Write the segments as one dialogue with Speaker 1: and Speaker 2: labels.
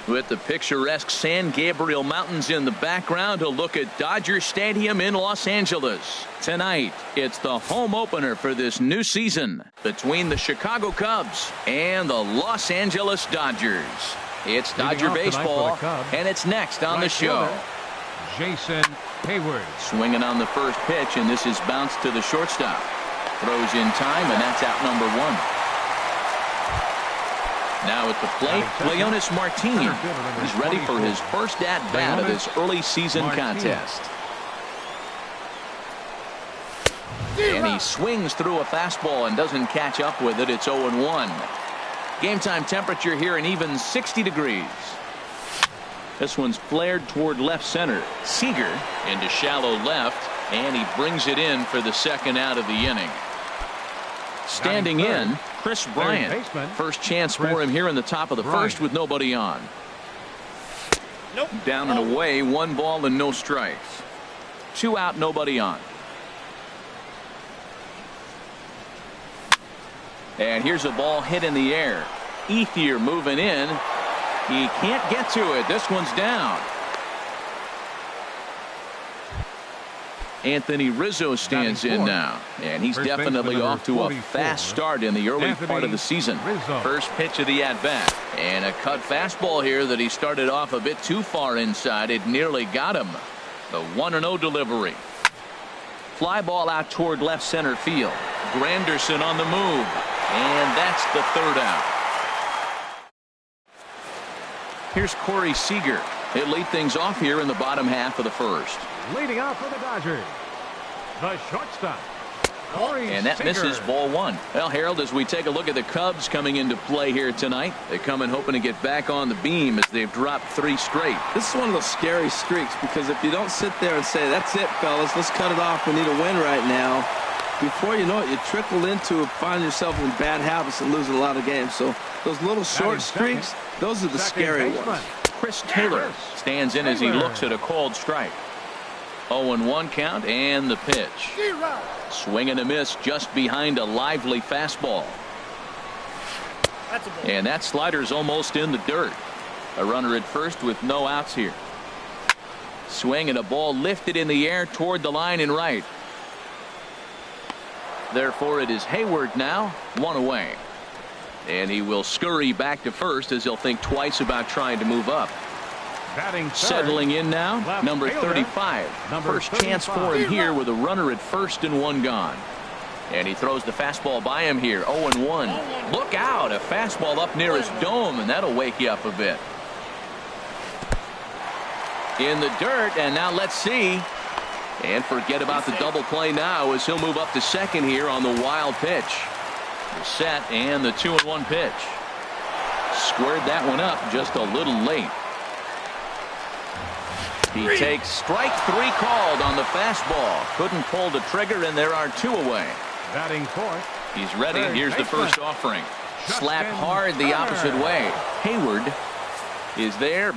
Speaker 1: With the picturesque San Gabriel Mountains in the background, a look at Dodger Stadium in Los Angeles. Tonight, it's the home opener for this new season between the Chicago Cubs and the Los Angeles Dodgers. It's Dodger baseball, and it's next on the show.
Speaker 2: Jason Hayward.
Speaker 1: Swinging on the first pitch, and this is bounced to the shortstop. Throws in time, and that's out number one. Now at the plate, Leonys Martin. He's ready for his first at-bat of this early season contest. And he swings through a fastball and doesn't catch up with it. It's 0-1. Game time temperature here an even 60 degrees. This one's flared toward left center. Seager into shallow left, and he brings it in for the second out of the inning. Standing in, Chris Bryant. First chance for him here in the top of the first with nobody on. Down and away, 1 ball and no strikes. 2 out, nobody on. And here's a ball hit in the air. Ethier moving in. He can't get to it. This one's down. Anthony Rizzo stands in now, and he's definitely off to a fast start in the early part of the season. First pitch of the at-bat, and a cut fastball here that he started off a bit too far inside. It nearly got him. The 1-0 delivery. Fly ball out toward left center field. Granderson on the move, and that's the third out. Here's Corey Seager. He'll lead things off here in the bottom half of the first.
Speaker 2: Leading off for the Dodgers, the shortstop, Corey
Speaker 1: and that
Speaker 2: Seager.
Speaker 1: misses ball one. Well, Harold, as we take a look at the Cubs coming into play here tonight, they come in hoping to get back on the beam as they've dropped 3 straight.
Speaker 3: This is one of those scary streaks, because if you don't sit there and say, that's it, fellas, let's cut it off, we need a win right now, before you know it, you trickle into find yourself in bad habits and losing a lot of games. So those little short streaks, those are the scary ones.
Speaker 1: Chris Taylor stands in as he looks at a called strike. 0-1 count, and the pitch. Swing and a miss just behind a lively fastball. And that slider's almost in the dirt. A runner at first with no outs here. Swing and a ball lifted in the air toward the line and right. Therefore it is Hayward now, 1 away. And he will scurry back to first as he'll think twice about trying to move up. Settling in now, number 35. First chance for him here with a runner at first and 1 gone. And he throws the fastball by him here. 0-1. Look out, a fastball up near his dome, and that'll wake you up a bit. In the dirt, and now let's see. And forget about the double play now as he'll move up to second here on the wild pitch. The set and the 2-1 pitch. Squared that one up just a little late. He takes strike 3 called on the fastball. Couldn't pull the trigger, and there are 2 away.
Speaker 2: Batting fourth.
Speaker 1: He's ready. Here's the first offering. Slap hard the opposite way. Hayward is there.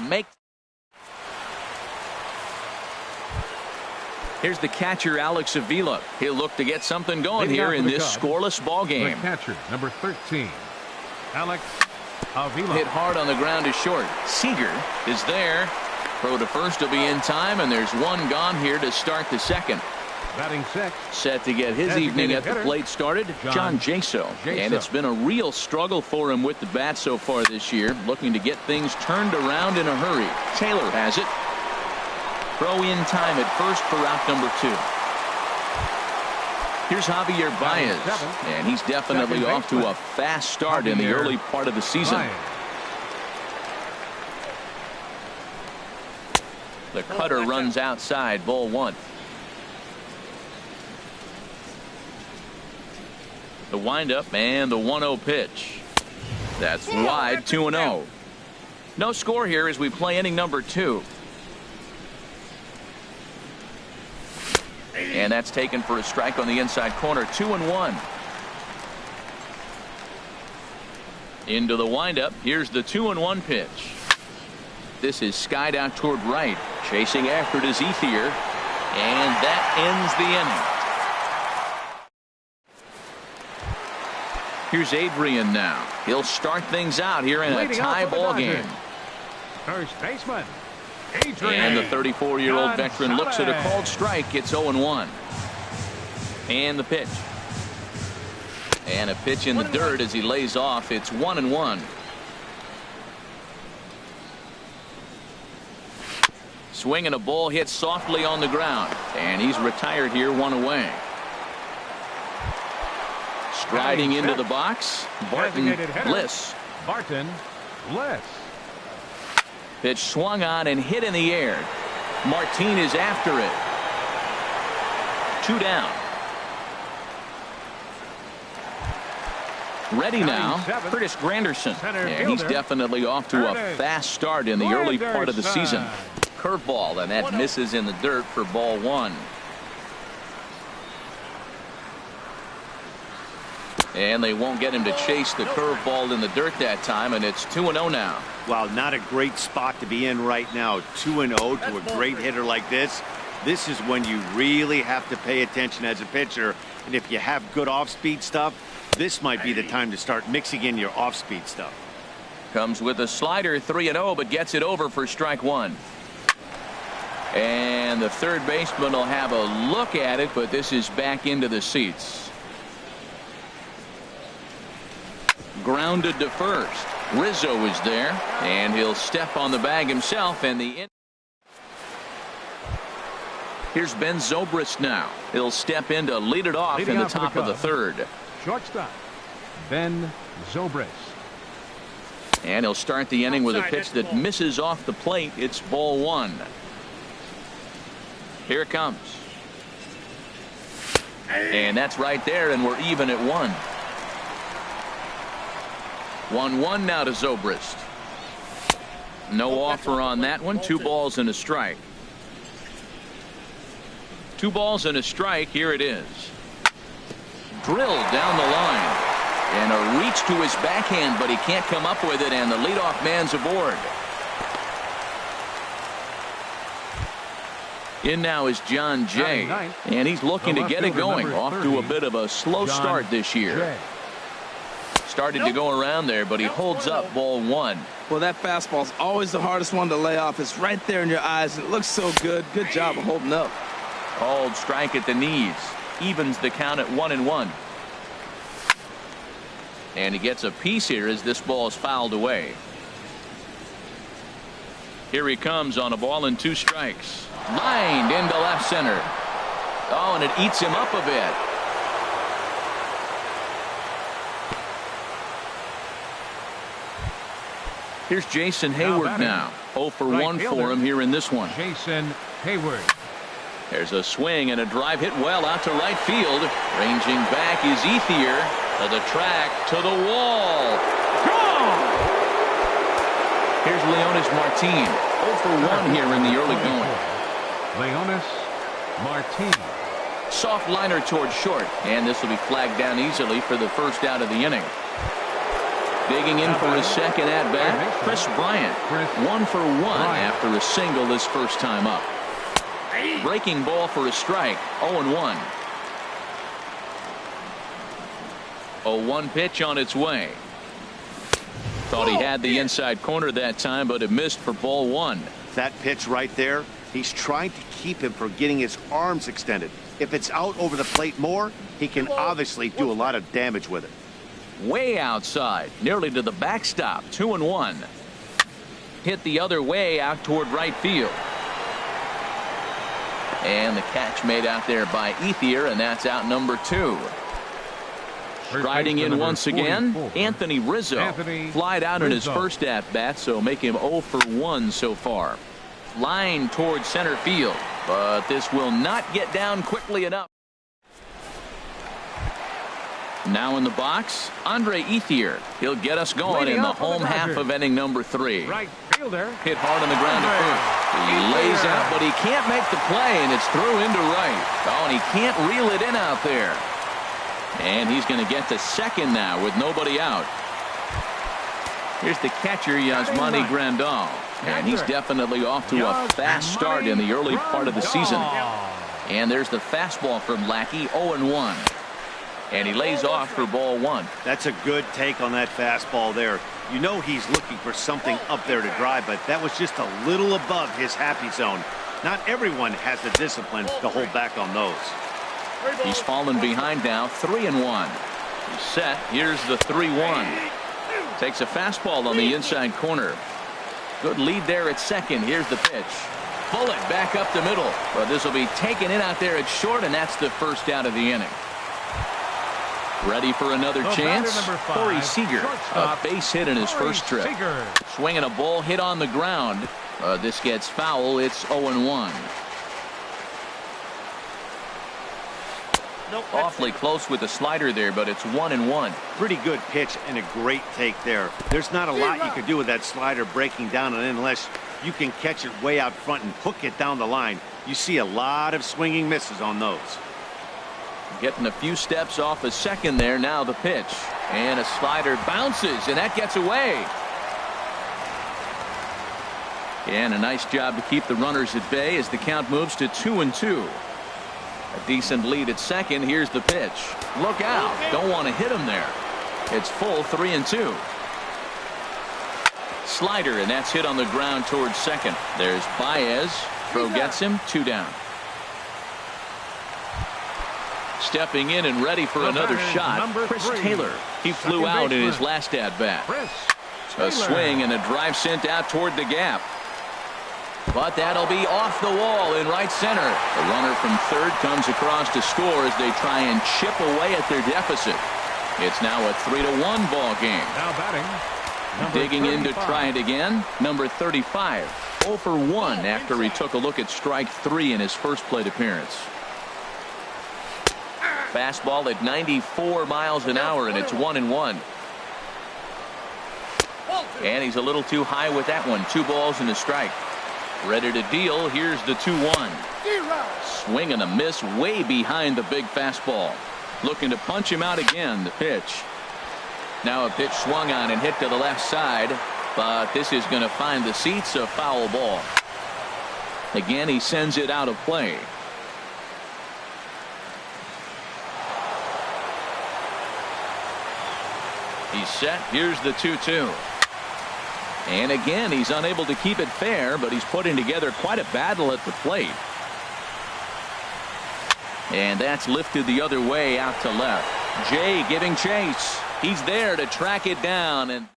Speaker 1: Here's the catcher, Alex Avila. He'll look to get something going here in this scoreless ball game.
Speaker 2: The catcher, number 13, Alex Avila.
Speaker 1: Hit hard on the ground is short. Seager is there. Throw to first will be in time, and there's 1 gone here to start the second.
Speaker 2: Batting 6.
Speaker 1: Set to get his evening at the plate started, John Jaso. And it's been a real struggle for him with the bat so far this year, looking to get things turned around in a hurry. Taylor has it. Throw in time at first for out number 2. Here's Javier Baez, and he's definitely off to a fast start in the early part of the season. The cutter runs outside, ball 1. The windup and the 1-0 pitch. That's wide, 2-0. No score here as we play inning number 2. And that's taken for a strike on the inside corner. 2-1. Into the windup. Here's the 2-1 pitch. This is skied out toward right. Chasing after it is Ethier. And that ends the inning. Here's Adrian now. He'll start things out here in a tie ball game.
Speaker 2: First baseman.
Speaker 1: And the 34-year-old veteran looks at a called strike. It's 0-1. And the pitch. And a pitch in the dirt as he lays off. It's 1-1. Swinging a ball hit softly on the ground. And he's retired here, 1 away. Striding into the box, Barton Bliss.
Speaker 2: Barton Bliss.
Speaker 1: Pitch swung on and hit in the air. Martin is after it. 2 down. Ready now, Curtis Granderson. And he's definitely off to a fast start in the early part of the season. Curveball, and that misses in the dirt for ball 1. And they won't get him to chase the curveball in the dirt that time, and it's 2-0 now.
Speaker 4: Wow, not a great spot to be in right now. 2-0 to a great hitter like this. This is when you really have to pay attention as a pitcher. And if you have good off-speed stuff, this might be the time to start mixing in your off-speed stuff.
Speaker 1: Comes with a slider, 3-0, but gets it over for strike 1. And the third baseman will have a look at it, but this is back into the seats. Grounded to first. Rizzo is there, and he'll step on the bag himself. And here's Ben Zobrist now. He'll step in to lead it off in the top of the third.
Speaker 2: Shortstop Ben Zobrist.
Speaker 1: And he'll start the inning with a pitch that misses off the plate. It's ball 1. Here it comes. And that's right there, and we're even at 1. 1-1 now to Zobrist. No offer on that one. 2 balls and a strike. 2 balls and a strike. Here it is. Drilled down the line. And a reach to his backhand, but he can't come up with it, and the leadoff man's aboard. In now is John Jay, and he's looking to get it going. Off to a bit of a slow start this year. Started to go around there, but he holds up ball 1.
Speaker 3: Well, that fastball's always the hardest one to lay off. It's right there in your eyes. It looks so good. Good job of holding up.
Speaker 1: Called strike at the knees. Evens the count at 1-1. And he gets a piece here as this ball is fouled away. Here he comes on a ball and 2 strikes. Lined into left center. Oh, and it eats him up a bit. Here's Jason Hayward now. 0 for 1 for him here in this one.
Speaker 2: Jason Hayward.
Speaker 1: There's a swing and a drive hit well out to right field. Ranging back is Ethier to the track, to the wall. Gone! Here's Leonis Martin. 0 for 1 here in the early going.
Speaker 2: Leonis Martin.
Speaker 1: Soft liner towards short, and this will be flagged down easily for the first out of the inning. Digging in for his second at bat, Chris Bryant. 1 for 1 after a single this first time up. Breaking ball for a strike. 0-1. 0-1 pitch on its way. Thought he had the inside corner that time, but it missed for ball 1.
Speaker 4: That pitch right there, he's trying to keep him from getting his arms extended. If it's out over the plate more, he can obviously do a lot of damage with it.
Speaker 1: Way outside, nearly to the backstop. 2-1. Hit the other way out toward right field. And the catch made out there by Ethier, and that's out number 2. Striding in once again, Anthony Rizzo. Flied out in his first at-bat, so make him 0 for 1 so far. Line towards center field, but this will not get down quickly enough. Now in the box, Andre Ethier. He'll get us going in the home half of inning number 3.
Speaker 2: Right fielder.
Speaker 1: Hit hard on the ground at first. He lays out, but he can't make the play, and it's through into right. Oh, and he can't reel it in out there. And he's going to get to second now with nobody out. Here's the catcher, Yasmani Grandal. And he's definitely off to a fast start in the early part of the season. And there's the fastball from Lackey, 0-1. And he lays off for ball 1.
Speaker 4: That's a good take on that fastball there. You know he's looking for something up there to drive, but that was just a little above his happy zone. Not everyone has the discipline to hold back on those.
Speaker 1: He's fallen behind now, 3-1. He's set. Here's the 3-1. Takes a fastball on the inside corner. Good lead there at second. Here's the pitch. Bullet back up the middle. But this will be taken in out there at short, and that's the first out of the inning. Ready for another chance. Corey Seager, a base hit in his first trip. Swinging a ball hit on the ground. This gets foul. It's 0-1. Awfully close with the slider there, but it's 1-1.
Speaker 4: Pretty good pitch and a great take there. There's not a lot you can do with that slider breaking down, and unless you can catch it way out front and hook it down the line, you see a lot of swinging misses on those.
Speaker 1: Getting a few steps off a second there. Now the pitch, and a slider bounces, and that gets away. And a nice job to keep the runners at bay as the count moves to 2-2. A decent lead at second. Here's the pitch. Look out. Don't want to hit him there. It's full 3-2. Slider, and that's hit on the ground towards second. There's Baez. Throw gets him. 2 down. Stepping in and ready for another shot, Chris Taylor. He flew out in his last at-bat. A swing and a drive sent out toward the gap. But that'll be off the wall in right center. The runner from third comes across to score as they try and chip away at their deficit. It's now a 3-1 ball game.
Speaker 2: Now batting.
Speaker 1: Digging in to try it again. Number 35. 0 for 1 after he took a look at strike 3 in his first plate appearance. Fastball at 94 miles an hour, and it's 1-1. And he's a little too high with that one. 2 balls and a strike. Ready to deal. Here's the 2-1. Swing and a miss way behind the big fastball. Looking to punch him out again. The pitch. Now a pitch swung on and hit to the left side. But this is going to find the seats. A foul ball. Again, he sends it out of play. He's set. Here's the 2-2. And again, he's unable to keep it fair, but he's putting together quite a battle at the plate. And that's lifted the other way out to left. Jay giving chase. He's there to track it down. And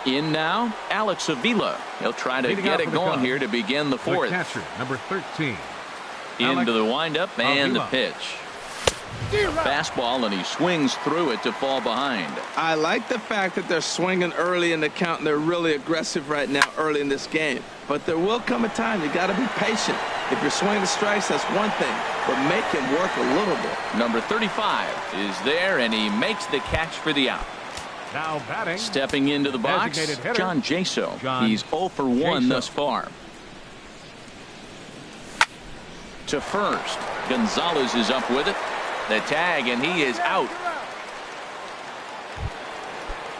Speaker 1: in now, Alex Avila. He'll try to get it going here to begin the fourth.
Speaker 2: The catcher, number 13.
Speaker 1: Into the windup and the pitch. Fastball, and he swings through it to fall behind.
Speaker 3: I like the fact that they're swinging early in the count, and they're really aggressive right now early in this game. But there will come a time you got to be patient. If you're swinging the strikes, that's one thing, but make him work a little bit.
Speaker 1: Number 35 is there, and he makes the catch for the out.
Speaker 2: Now batting.
Speaker 1: Stepping into the box, John Jaso. He's 0 for 1 thus far. To first, Gonzalez is up with it. The tag, and he is out.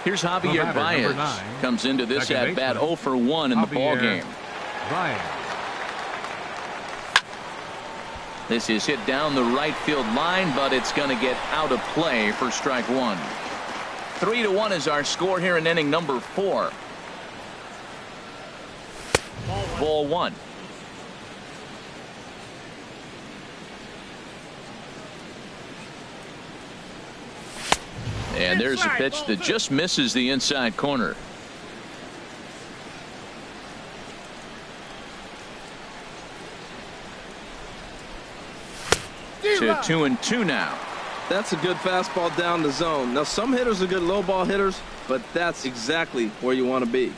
Speaker 1: Here's Javier Baez. Comes into this at bat 0 for 1 in the ball game. This is hit down the right field line, but it's going to get out of play for strike 1. 3-1 is our score here in inning number 4. Ball 1. And there's a pitch that just misses the inside corner. To 2-2 now.
Speaker 3: That's a good fastball down the zone. Now, some hitters are good low ball hitters, but that's exactly where you want to be.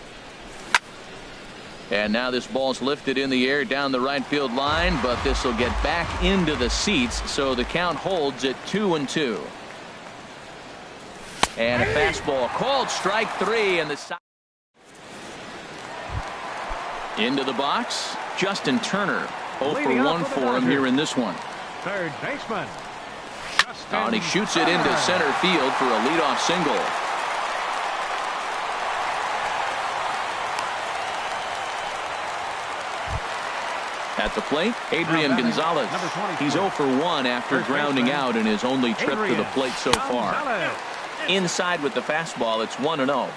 Speaker 1: And now this ball's lifted in the air down the right field line, but this will get back into the seats, so the count holds at 2-2. And a fastball called strike 3, and the side. Into the box, Justin Turner. 0 for 1 for him here in this one.
Speaker 2: Third baseman.
Speaker 1: And he shoots it into center field for a leadoff single. At the plate, Adrian Gonzalez. He's 0 for 1 after grounding out in his only trip to the plate so far. Inside with the fastball, it's 1-0.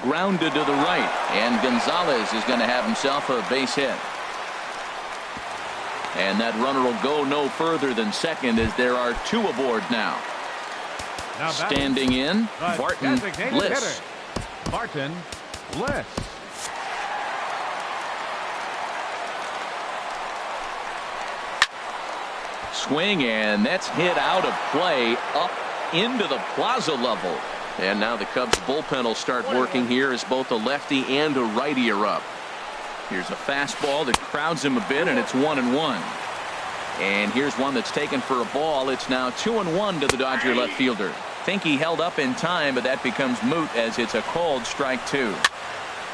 Speaker 1: Grounded to the right, and Gonzalez is going to have himself a base hit. And that runner will go no further than second as there are 2 aboard now. Standing in, Barton Bliss.
Speaker 2: Barton Bliss.
Speaker 1: Swing, and that's hit out of play up into the plaza level. And now the Cubs bullpen will start working here as both a lefty and a righty are up. Here's a fastball that crowds him a bit, and it's 1-1. And here's one that's taken for a ball. It's now 2-1 to the Dodger left fielder. Think he held up in time, but that becomes moot as it's a called strike 2.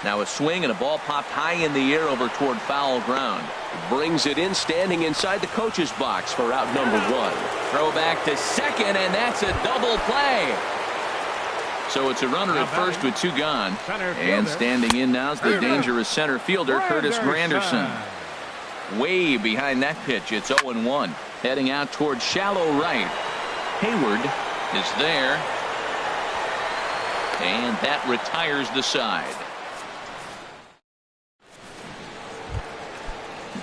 Speaker 1: Now a swing and a ball popped high in the air over toward foul ground.
Speaker 5: Brings it in, standing inside the coach's box for out number 1.
Speaker 1: Throw back to second, and that's a double play. So it's a runner at first with 2 gone. And standing in now is the dangerous center fielder, Curtis Granderson. Way behind that pitch, it's 0-1. Heading out toward shallow right. Hayward is there. And that retires the side.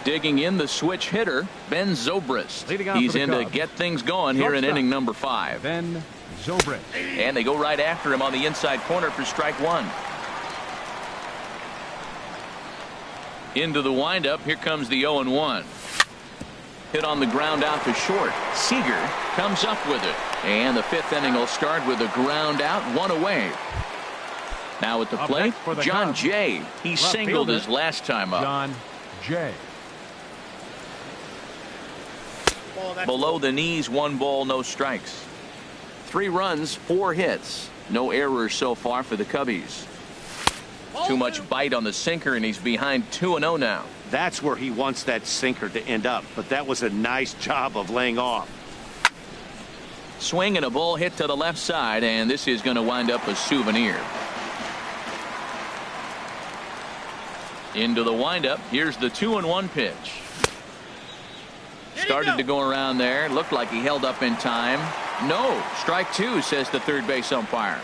Speaker 1: Digging in the switch hitter, Ben Zobrist. He's in to get things going here in inning number 5.
Speaker 2: Ben Zobrist.
Speaker 1: And they go right after him on the inside corner for strike 1. Into the windup. Here comes the 0-1. Hit on the ground out to short. Seager comes up with it. And the 5th inning will start with a ground out, 1 away. Now at the plate, John Jay. He singled his last time up.
Speaker 2: John Jay.
Speaker 1: Below the knees, 1 ball, no strikes. 3 runs, 4 hits. No errors so far for the Cubbies. Too much bite on the sinker, and he's behind 2-0 now.
Speaker 4: That's where he wants that sinker to end up, but that was a nice job of laying off.
Speaker 1: Swing and a ball hit to the left side, and this is going to wind up a souvenir. Into the windup. Here's the 2-1 pitch. Started to go around there. Looked like he held up in time. No. Strike 2, says the third base umpire.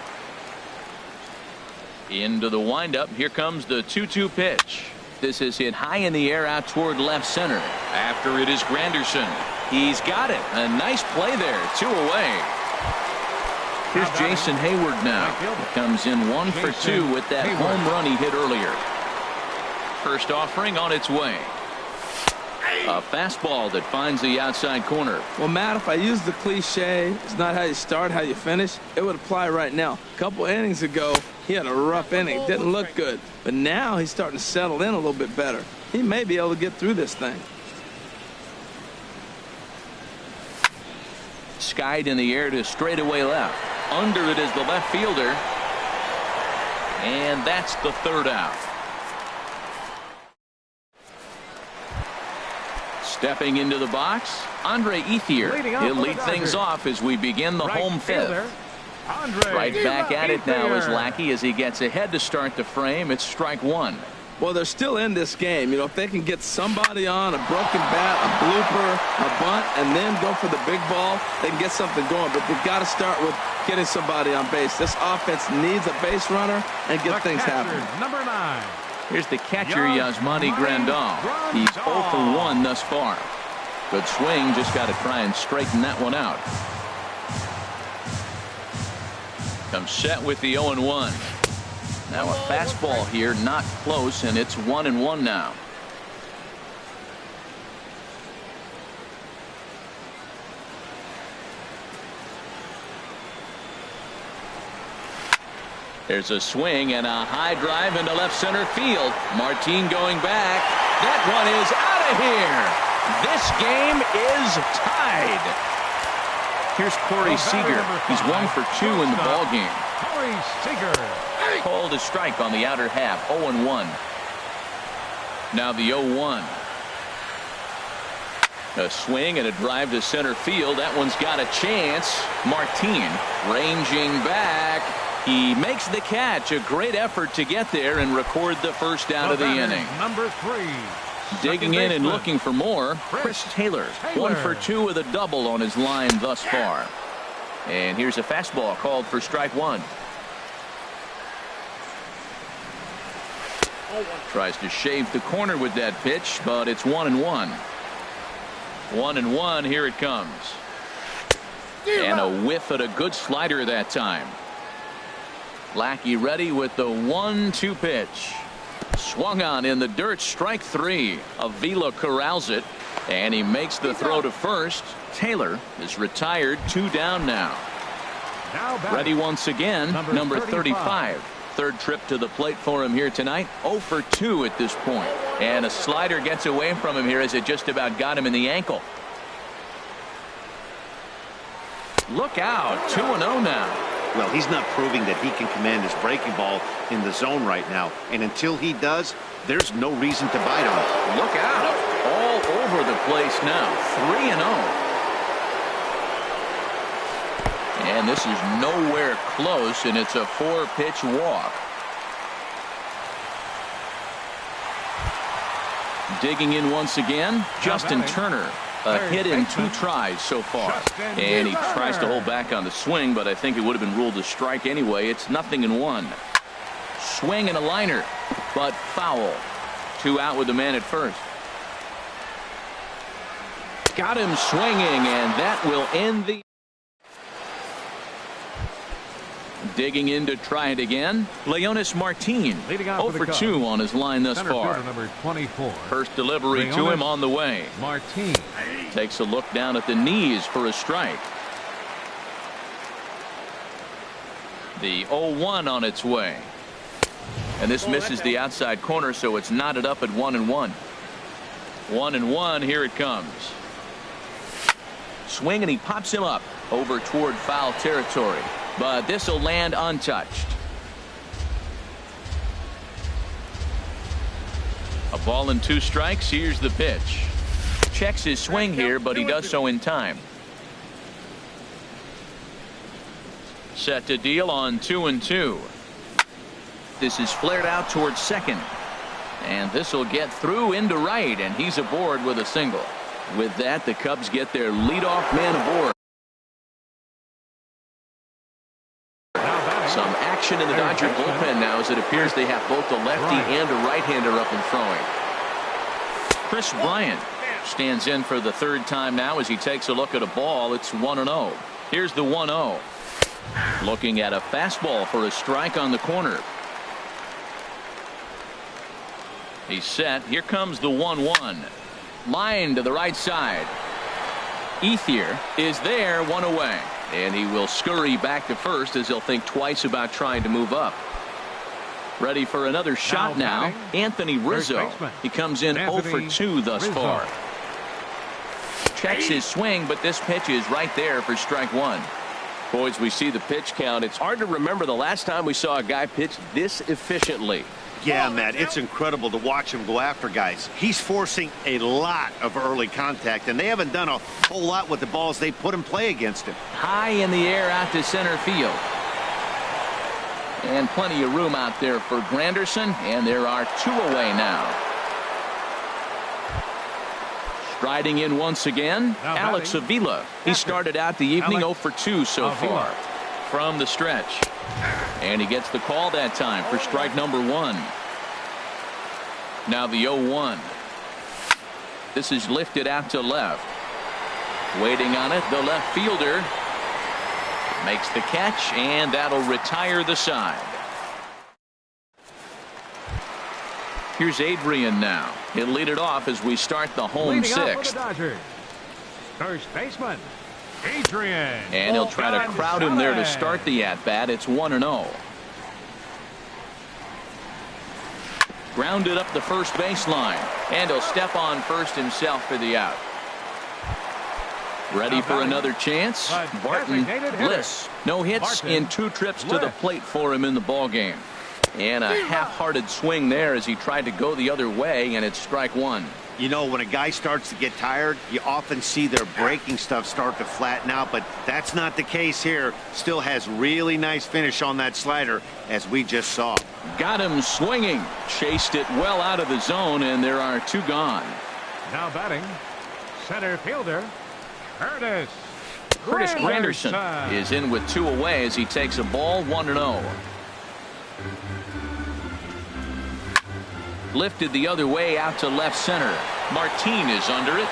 Speaker 1: Into the windup. Here comes the 2-2 pitch. This is hit high in the air out toward left center. After it is Granderson. He's got it. A nice play there. 2 away. Here's Jason Hayward now. He comes in 1 for 2 with that home run he hit earlier. First offering on its way. A fastball that finds the outside corner.
Speaker 3: Well, Matt, if I use the cliche, it's not how you start, how you finish, it would apply right now. A couple innings ago, he had a rough inning. Didn't look good. But now he's starting to settle in a little bit better. He may be able to get through this thing.
Speaker 1: Skied in the air to straightaway left. Under it is the left fielder. And that's the 3rd out. Stepping into the box, Andre Ethier. He'll lead things off as we begin the home 5th. Right back at it now is Lackey as he gets ahead to start the frame. It's strike 1.
Speaker 3: Well, they're still in this game. You know, if they can get somebody on, a broken bat, a blooper, a bunt, and then go for the big ball, they can get something going. But they've got to start with getting somebody on base. This offense needs a base runner and get things happening.
Speaker 2: Number 9.
Speaker 1: Here's the catcher, Yasmani Grandal. He's 0 for 1 thus far. Good swing. Just got to try and straighten that one out. Comes set with the 0-1. Now a fastball here, not close, and it's 1-1 now. There's a swing and a high drive into left center field. Martin going back. That one is out of here. This game is tied. Here's Corey Seager. He's 1 for 2 in the ball game.
Speaker 2: Corey Seager.
Speaker 1: Called a strike on the outer half. 0-1. Now the 0-1. A swing and a drive to center field. That one's got a chance. Martin ranging back. He makes the catch. A great effort to get there and record the first out of the inning.
Speaker 2: Number 3.
Speaker 1: Digging in and looking for more, Chris Taylor. 1 for 2 with a double on his line thus far. And here's a fastball called for strike one. Tries to shave the corner with that pitch, but it's 1-1. 1-1. Here it comes. And a whiff at a good slider that time. Lackey ready with the 1-2 pitch. Swung on in the dirt. Strike three. Avila corrals it, and he makes the throw to first. Taylor is retired. 2 down now. Ready once again, number 35. Third trip to the plate for him here tonight. 0 for 2 at this point. And a slider gets away from him here as it just about got him in the ankle. Look out. 2-0 now.
Speaker 4: Well, he's not proving that he can command his breaking ball in the zone right now. And until he does, there's no reason to bite on it.
Speaker 1: Look out. All over the place now. 3-0. And this is nowhere close, and it's a 4-pitch walk. Digging in once again, Justin Turner. A hit in 2 tries so far. And he tries to hold back on the swing, but I think it would have been ruled a strike anyway. It's 0-1. Swing and a liner, but foul. 2 out with the man at first. Got him swinging, and that will end the. Digging in to try it again. Leonis Martin, 0 for 2 on his line thus far.
Speaker 2: Number 24.
Speaker 1: First delivery to him on the way.
Speaker 2: Martin
Speaker 1: takes a look down at the knees for a strike. The 0-1 on its way. And this misses the outside corner, so it's knotted up at 1-1. 1-1. Here it comes. Swing, and he pops him up over toward foul territory. But this will land untouched. A ball and 2 strikes. Here's the pitch. Checks his swing here, but he does so in time. Set to deal on 2-2. This is flared out towards second. And this will get through into right, and he's aboard with a single. With that, the Cubs get their leadoff man aboard. Some action in the Dodger bullpen now, as it appears they have both a lefty and a right-hander up and throwing. Chris Bryant stands in for the 3rd time now as he takes a look at a ball. It's 1-0. Here's the 1-0. Looking at a fastball for a strike on the corner. He's set. Here comes the 1-1. Line to the right side. Ethier is there, 1 away. And he will scurry back to first as he'll think twice about trying to move up. Ready for another shot now. Anthony Rizzo. He comes in 0 for 2 thus far. Checks his swing, but this pitch is right there for strike 1. Boys, we see the pitch count. It's hard to remember the last time we saw a guy pitch this efficiently.
Speaker 4: Yeah, Matt, it's incredible to watch him go after guys. He's forcing a lot of early contact, and they haven't done a whole lot with the balls they put in play against him.
Speaker 1: High in the air out to center field. And plenty of room out there for Granderson, and there are 2 away now. Striding in once again, Alex Avila. He started out the evening 0 for 2 so far from the stretch. And he gets the call that time for strike number 1. Now the 0-1. This is lifted out to left. Waiting on it, the left fielder makes the catch, and that'll retire the side. Here's Adrian now. He'll lead it off as we start the home 6th.
Speaker 2: First baseman Adrian.
Speaker 1: And he'll try to crowd him there to start the at-bat. It's 1-0. Grounded up the first baseline. And he'll step on first himself for the out. Ready for another chance. Barton Bliss. No hits in 2 trips to the plate for him in the ballgame. And a half-hearted swing there as he tried to go the other way, and it's strike 1.
Speaker 4: You know, when a guy starts to get tired, you often see their breaking stuff start to flatten out, but that's not the case here. Still has really nice finish on that slider, as we just saw.
Speaker 1: Got him swinging. Chased it well out of the zone, and there are 2 gone.
Speaker 2: Now batting, center fielder Curtis.
Speaker 1: Curtis Granderson is in with 2 away as he takes a ball 1-0. Lifted the other way out to left center. Martin is under it.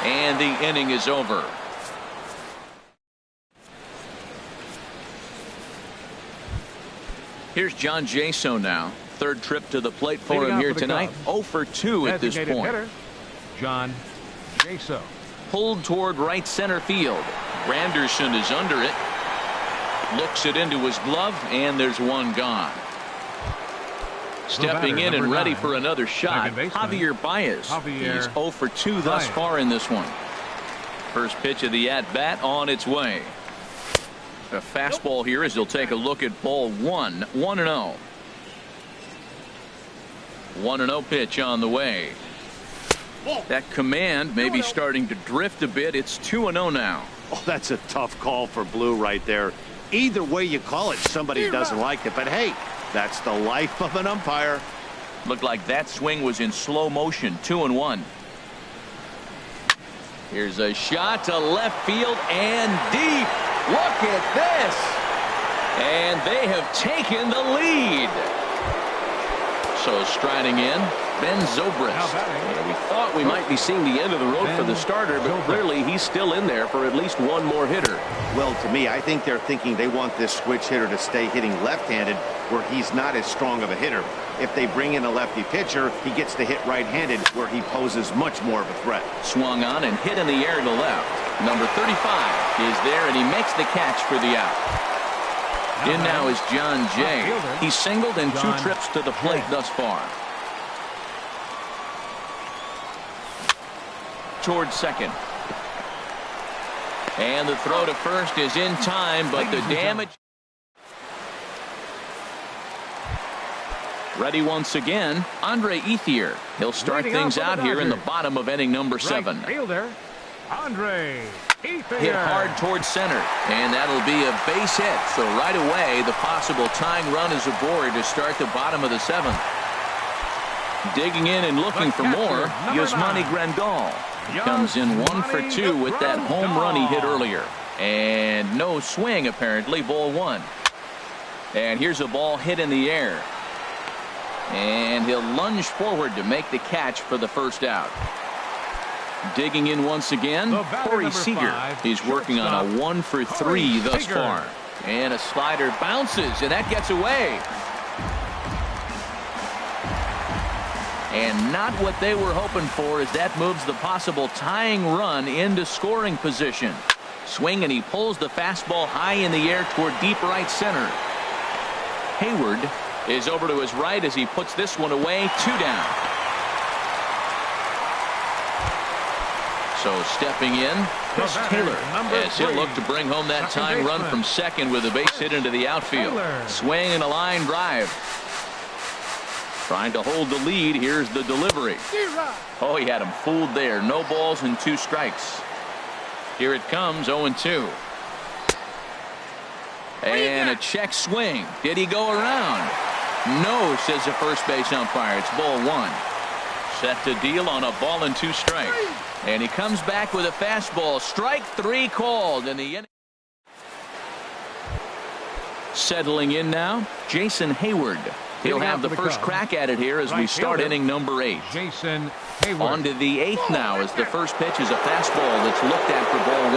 Speaker 1: And the inning is over. Here's John Jaso now. 3rd trip to the plate for him here tonight. 0 for 2 at this point.
Speaker 2: Hitter, John Jaso.
Speaker 1: Pulled toward right center field. Granderson is under it. Looks it into his glove, and there's one gone. Stepping in and ready for another shot, Javier Baez. He's 0 for 2 thus far in this one. First pitch of the at-bat on its way. A fastball here as he'll take a look at ball 1. 1-0. 1-0 pitch on the way. That command may be starting to drift a bit. It's 2-0 now.
Speaker 4: Oh, that's a tough call for Blue right there. Either way you call it, somebody doesn't like it. But hey, that's the life of an umpire.
Speaker 1: Looked like that swing was in slow motion. 2-1. Here's a shot to left field and deep. Look at this. And they have taken the lead. So striding in, Ben Zobrist.
Speaker 5: We thought we might be seeing the end of the road for the starter, but clearly he's still in there for at least one more hitter.
Speaker 4: Well, to me, I think they're thinking they want this switch hitter to stay hitting left-handed where he's not as strong of a hitter. If they bring in a lefty pitcher, he gets to hit right-handed where he poses much more of a threat.
Speaker 1: Swung on and hit in the air to left. Number 35 is there, and he makes the catch for the out. In now is John Jay. He's singled in 2 trips to the plate thus far. Towards second. And the throw to first is in time, but the damage. Ready once again, Andre Ethier. He'll start things out here in the bottom of inning number 7.
Speaker 2: Fielder, Andre Ethier.
Speaker 1: Hit hard towards center, and that'll be a base hit. So right away, the possible tying run is aboard to start the bottom of the 7th. Digging in and looking for more, Yasmani Grandal. He comes in 1 for 2 with that home run he hit earlier. And no swing, apparently, ball 1. And here's a ball hit in the air. And he'll lunge forward to make the catch for the first out. Digging in once again, Corey Seager. He's working on a 1 for 3 thus far. And a slider bounces, and that gets away. And not what they were hoping for as that moves the possible tying run into scoring position. Swing, and he pulls the fastball high in the air toward deep right center. Hayward is over to his right as he puts this one away. 2 down. So stepping in, Chris Taylor, as he'll look to bring home that tying run from second with a base hit into the outfield. Swing and a line drive. Trying to hold the lead. Here's the delivery. Oh, he had him fooled there. No balls and 2 strikes. Here it comes, 0-2. And a check swing. Did he go around? No, says the first base umpire. It's ball 1. Set to deal on a ball and 2 strikes. And he comes back with a fastball. Strike 3 called in the inning. Settling in now, Jason Hayward. He'll have the first crack at it here as we start inning number 8.
Speaker 2: Jason Hayward.
Speaker 1: On to the 8th now as the first pitch is a fastball that's looked at for ball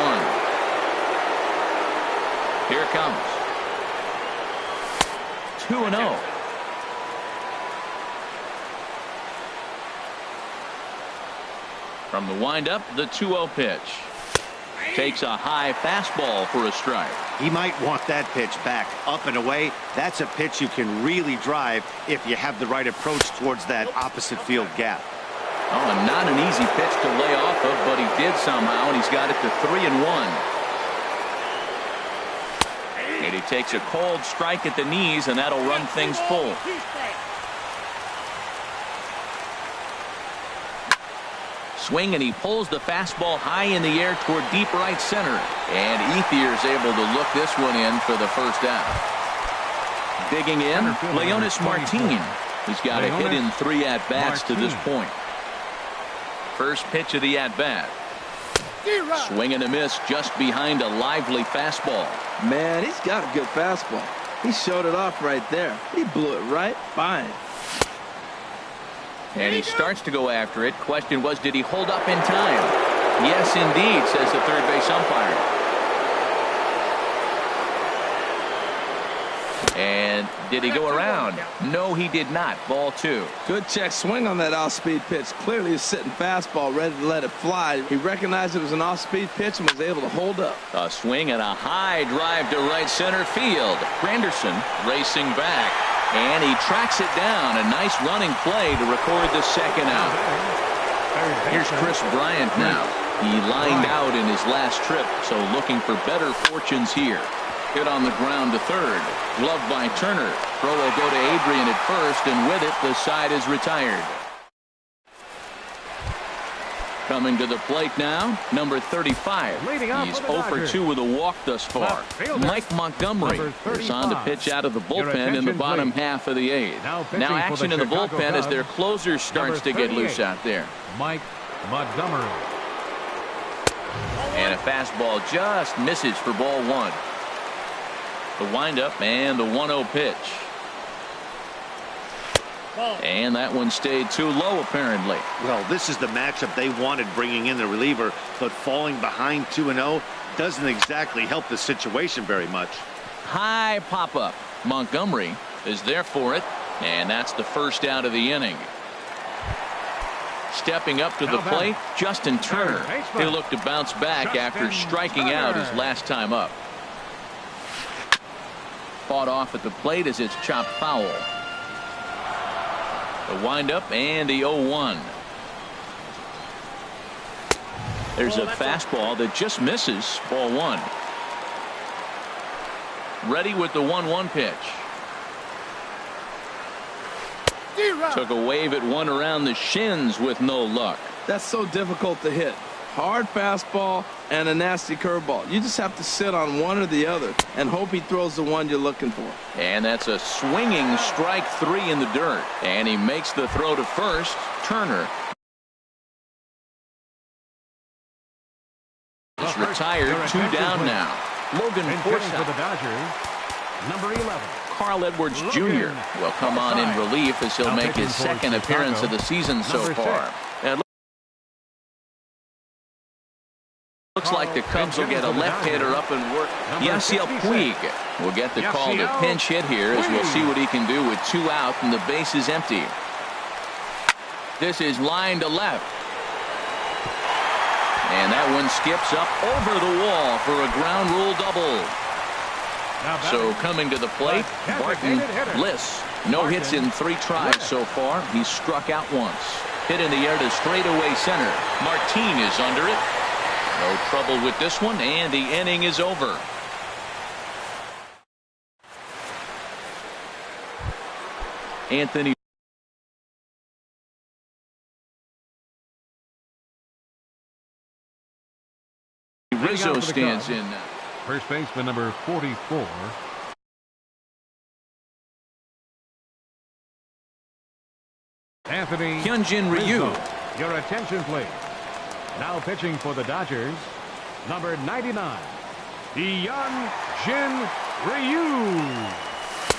Speaker 1: 1. Here it comes. 2-0. From the windup, the 2-0 pitch. Takes a high fastball for a strike.
Speaker 4: He might want that pitch back up and away. That's a pitch you can really drive if you have the right approach towards that opposite field gap.
Speaker 1: Oh, and not an easy pitch to lay off of, but he did somehow, and he's got it to 3-1. And he takes a cold strike at the knees, and that'll run things full. Swing, and he pulls the fastball high in the air toward deep right center. And Ethier's able to look this one in for the first out. Digging in, Leonis Martin. He's got a hit in 3 at-bats to this point. First pitch of the at-bat. Swing and a miss just behind a lively fastball.
Speaker 3: Man, he's got a good fastball. He showed it off right there. He blew it right by him.
Speaker 1: And he starts to go after it. Question was, did he hold up in time? Yes, indeed, says the third base umpire. And did he go around? No, he did not. Ball 2.
Speaker 3: Good check swing on that off-speed pitch. Clearly a sitting fastball ready to let it fly. He recognized it was an off-speed pitch and was able to hold up.
Speaker 1: A swing and a high drive to right center field. Granderson racing back. And he tracks it down. A nice running play to record the second out. Here's Chris Bryant now. He lined out in his last trip, so looking for better fortunes here. Hit on the ground to third. Gloved by Turner. Throw will go to Adrian at first, and with it, the side is retired. Coming to the plate now, number 35. He's 0 for 2 with a walk thus far. Mike Montgomery is on to pitch out of the bullpen in the bottom half of the 8th. Now action in the bullpen as their closer starts to get loose out there.
Speaker 2: Mike Montgomery.
Speaker 1: And a fastball just misses for ball 1. The windup and the 1-0 pitch. And that one stayed too low, apparently.
Speaker 4: Well, this is the matchup they wanted, bringing in the reliever, but falling behind 2-0 doesn't exactly help the situation very much.
Speaker 1: High pop-up. Montgomery is there for it, and that's the first out of the inning. Stepping up to the plate, Justin Turner. He'll look to bounce back after striking out his last time up. Fought off at the plate as it's chopped foul. The windup and the 0-1. There's a fastball that just misses. Ball 1. Ready with the 1-1 pitch. Took a wave at one around the shins with no luck.
Speaker 3: That's so difficult to hit. Hard fastball and a nasty curveball. You just have to sit on one or the other and hope he throws the one you're looking for.
Speaker 1: And that's a swinging strike 3 in the dirt. And he makes the throw to first. Turner is retired. 2 down now. Logan Forsythe
Speaker 2: for the Dodgers, number 11.
Speaker 1: Carl Edwards Jr. will come on in relief as he'll make his second appearance of the season so far. And looks like the Cubs will get a left-hander up and work. Yasiel Puig will get the call to pinch hit here as we'll see what he can do with 2 out and the base is empty. This is line to left. And that one skips up over the wall for a ground rule double. So coming to the plate, Barton Bliss. No hits in 3 tries so far. He's struck out once. Hit in the air to straightaway center. Martin is under it. No trouble with this one, and the inning is over. Anthony Rizzo stands in now.
Speaker 2: First baseman number 44. Anthony
Speaker 1: Hyunjin Ryu.
Speaker 2: Rizzo. Your attention, please. Now pitching for the Dodgers, number 99, Hyunjin Ryu.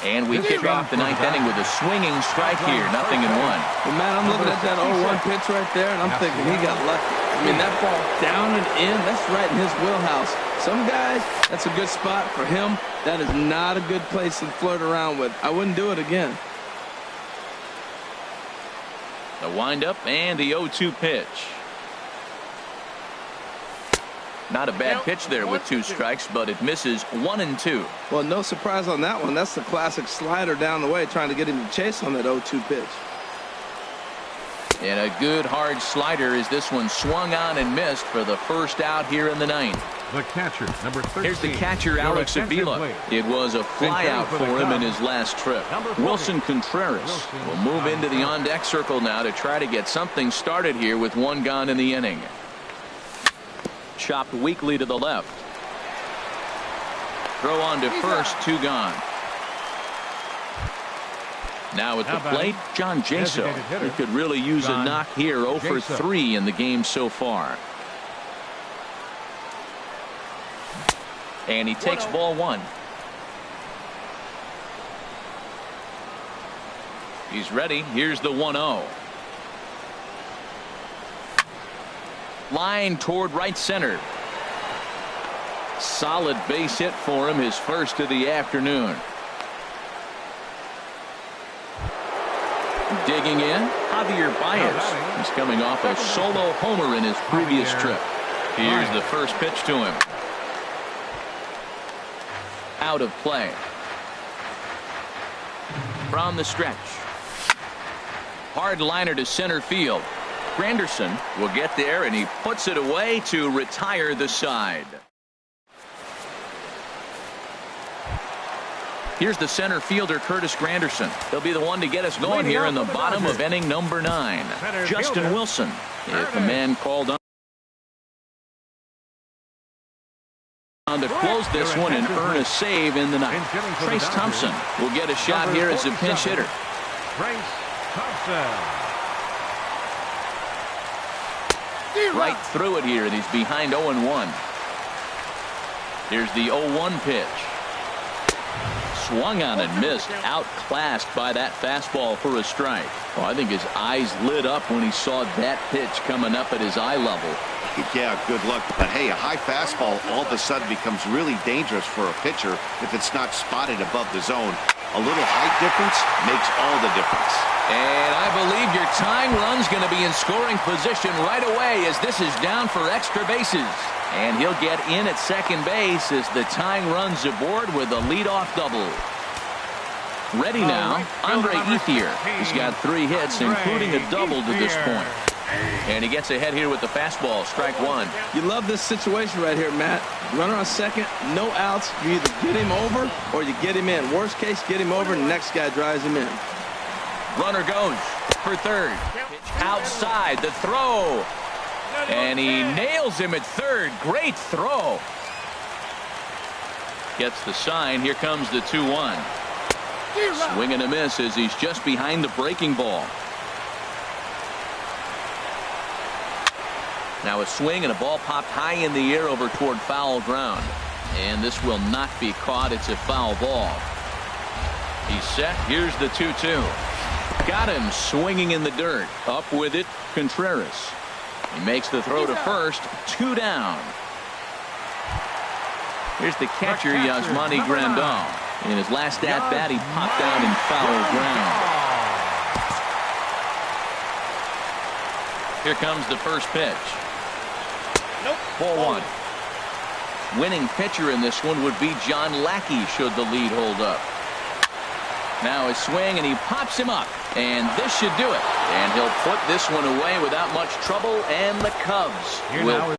Speaker 1: And we kick off the 9th inning with a swinging strike here. 0-1.
Speaker 3: Well, man, I'm looking at that 0-1 pitch right there, and I'm thinking he got lucky. I mean, that ball down and in, that's right in his wheelhouse. Some guys, that's a good spot. For him, that is not a good place to flirt around with. I wouldn't do it again.
Speaker 1: The windup and the 0-2 pitch. Not a bad pitch there with 2 strikes, but it misses 1 and 2.
Speaker 3: Well, no surprise on that one. That's the classic slider down the way, trying to get him to chase on that 0-2 pitch.
Speaker 1: And a good hard slider as this one swung on and missed for the first out here in the 9th.
Speaker 2: The catcher, number 13.
Speaker 1: Here's the catcher, Alex Avila. It was a fly out for him in his last trip. Wilson Contreras will move into the on-deck circle now to try to get something started here with 1 gone in the inning. Chopped weakly to the left. Throw on to first, 2 gone. Now at the plate, John Jaso. He could really use a knock here. 0 for 3 in the game so far. And he takes ball one. He's ready. Here's the 1-0. Line toward right center. Solid base hit for him, his first of the afternoon. Digging in, Javier Baez. He's coming off a solo homer in his previous trip. Here's the first pitch to him. Out of play. From the stretch. Hard liner to center field. Granderson will get there, and he puts it away to retire the side. Here's the center fielder, Curtis Granderson. He'll be the one to get us going here in the bottom of inning number 9. Justin Wilson, if the man called on to close this one and earn a save in the ninth. Trace Thompson will get a shot here as a pinch hitter.
Speaker 2: Trace Thompson.
Speaker 1: Right through it here, and he's behind 0-1. Here's the 0-1 pitch. Swung on and missed, outclassed by that fastball for a strike. Oh, I think his eyes lit up when he saw that pitch coming up at his eye level.
Speaker 4: Yeah, good luck. But hey, a high fastball all of a sudden becomes really dangerous for a pitcher if it's not spotted above the zone. A little height difference makes all the difference.
Speaker 1: And I believe your tying run's going to be in scoring position right away as this is down for extra bases. And he'll get in at second base as the tying run's aboard with a leadoff double. Ready now, Andre Ethier. He's got 3 hits, including a double to this point. And he gets ahead here with the fastball, strike 1.
Speaker 3: You love this situation right here, Matt. Runner on second, no outs. You either get him over or you get him in. Worst case, get him over and the next guy drives him in.
Speaker 1: Runner goes for third. Outside, the throw. And he nails him at third. Great throw. Gets the sign. Here comes the 2-1. Swing and a miss as he's just behind the breaking ball. Now a swing and a ball popped high in the air over toward foul ground. And this will not be caught. It's a foul ball. He's set. Here's the 2-2. Got him swinging in the dirt. Up with it, Contreras. He makes the throw to first. 2 down. Here's the catcher, Yasmani Grandal. In his last at-bat, he popped down in foul ground. Here comes the first pitch.
Speaker 3: Nope.
Speaker 1: Ball 1. Winning pitcher in this one would be John Lackey should the lead hold up. Now a swing, and he pops him up. And this should do it. And he'll put this one away without much trouble, and the Cubs will